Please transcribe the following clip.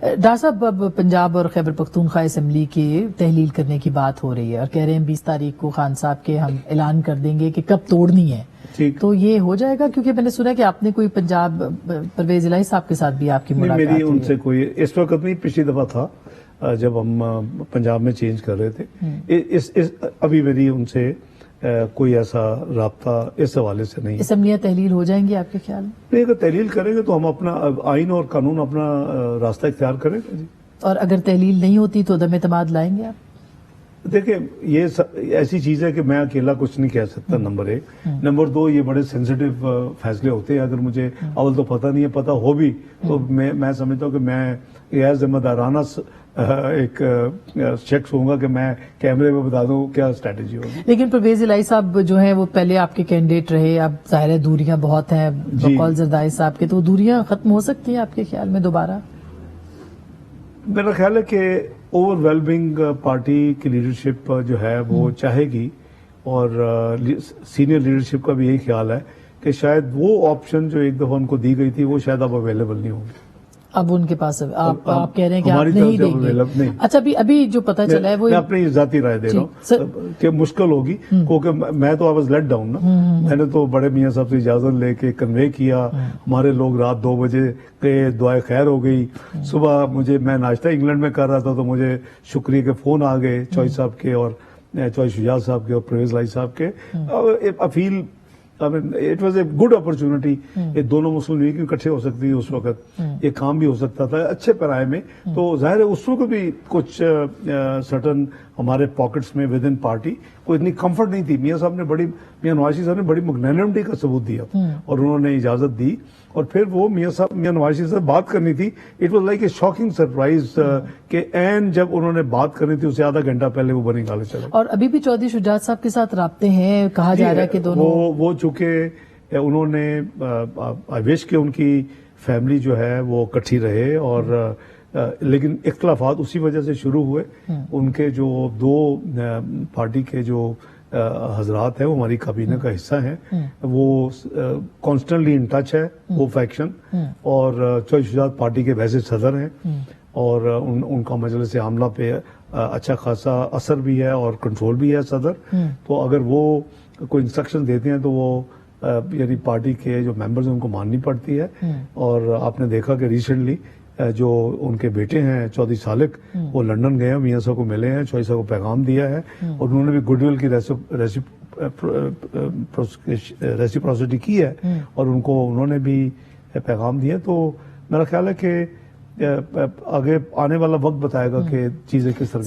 Doctor साहब, अब पंजाब और खैबर पख्तूनख्वा असेंबली के तहलील करने की बात हो रही है और कह रहे हैं 20 तारीख को खान साहब के हम ऐलान कर देंगे कि कब तोड़नी है। ठीक, तो ये हो जाएगा? क्योंकि मैंने सुना कि आपने कोई पंजाब परवेज इलाही साहब के साथ भी आपकी मुलाकात मेरी हुई उनसे है। कोई इस वक्त नहीं, पिछली दफा था जब हम पंजाब में चेंज कर रहे थे। अभी मेरी उनसे कोई ऐसा राब्ता इस हवाले से नहीं है। असेंबलियां तहलील हो जाएंगी आपके ख्याल में? नहीं, अगर तहलील करेंगे तो हम अपना आइन और कानून अपना रास्ता इख्तियार करेंगे जी। और अगर तहलील नहीं होती तो दम एतमाद लाएंगे आप? देखिए, ये ऐसी चीज है कि मैं अकेला कुछ नहीं कह सकता, नंबर एक। नंबर दो, ये बड़े सेंसिटिव फैसले होते हैं। अगर मुझे अव्वल तो पता नहीं है, पता हो भी तो मैं समझता हूँ कि मैं गैर जिम्मेदाराना एक शख्स होऊंगा कि मैं कैमरे में बता दूं क्या स्ट्रेटेजी होगी। लेकिन परवेज इलाही साहब जो हैं वो पहले आपके कैंडिडेट रहे, अब जाहिर है दूरियां बहुत हैं बकौल जरदारी साहब के, तो दूरियां खत्म हो सकती हैं आपके ख्याल में दोबारा? मेरा ख्याल है कि ओवरवेलमिंग पार्टी की लीडरशिप जो है वो चाहेगी, और सीनियर लीडरशिप का भी यही ख्याल है कि शायद वो ऑप्शन जो एक दफा उनको दी गई थी वो शायद अब अवेलेबल नहीं होगी। अब उनके पास आप कह रहे हैं कि आप हमारी नहीं तरफ से देंगे? नहीं। अच्छा, अभी जो पता चला है वो मैं अपनी जाती राय दे रहा हूँ कि मुश्किल होगी, क्योंकि मैं तो आई वाज लेट डाउन ना। मैंने तो बड़े मियाँ साहब से इजाजत लेके कन्वे किया। हमारे लोग रात 2 बजे के दुआए खैर हो गई। सुबह मैं नाश्ता इंग्लैंड में कर रहा था तो मुझे शुक्रिया के फोन आ गए चौई साहब के और चौई शुजात साहब के और परवेज इलाही साहब के। Appeal, it was a good opportunity. ये दोनों मुस्लिम लीग इकट्ठे हो सकती है उस वक्त, ये काम भी हो सकता था अच्छे पैराए में। तो जाहिर है उस वक्त भी कुछ सर्टन हमारे पॉकेट्स में विद इन पार्टी कोई इतनी कंफर्ट नहीं थी। मियाँ नवाज शरीफ साहब ने बड़ी मैग्नेनिमिटी का सबूत दिया और उन्होंने इजाजत दी। और फिर वो मियाँ नवाज शरीफ से बात करनी थी। It was like a shocking surprise के एंड जब उन्होंने बात करनी थी उससे आधा घंटा पहले वो बनी गाले चले। और अभी भी चौधरी शुजात साहब के साथ राब्ते हैं, कहा जा रहा है कि दोनों वो चूंकि उन्होंने आई विश के उनकी फैमिली जो है वो इकट्ठी रहे, और लेकिन इख्तलाफात उसी वजह से शुरू हुए। उनके जो 2 पार्टी के जो हजरात है वो हमारी काबीना का हिस्सा है, वो कॉन्स्टेंटली इन टच है वो फैक्शन। और चौधरी शुजात पार्टी के वैसे सदर हैं और उनका मजलिस आमला पे अच्छा खासा असर भी है और कंट्रोल भी है सदर। तो अगर वो कोई इंस्ट्रक्शन देते हैं तो वो यानी पार्टी के जो मेंबर्स हैं उनको माननी पड़ती है। और आपने देखा कि रिसेंटली जो उनके बेटे हैं चौधरी सालिक, वो लंदन गए हैं, मियाँ साहब को मिले हैं, चौधरी साहब को पैगाम दिया है और उन्होंने भी गुडविल की रेसिप्रोसिटी की है और उन्होंने भी पैगाम दिया। तो मेरा ख्याल है कि आगे आने वाला वक्त बताएगा कि चीजें किस तरह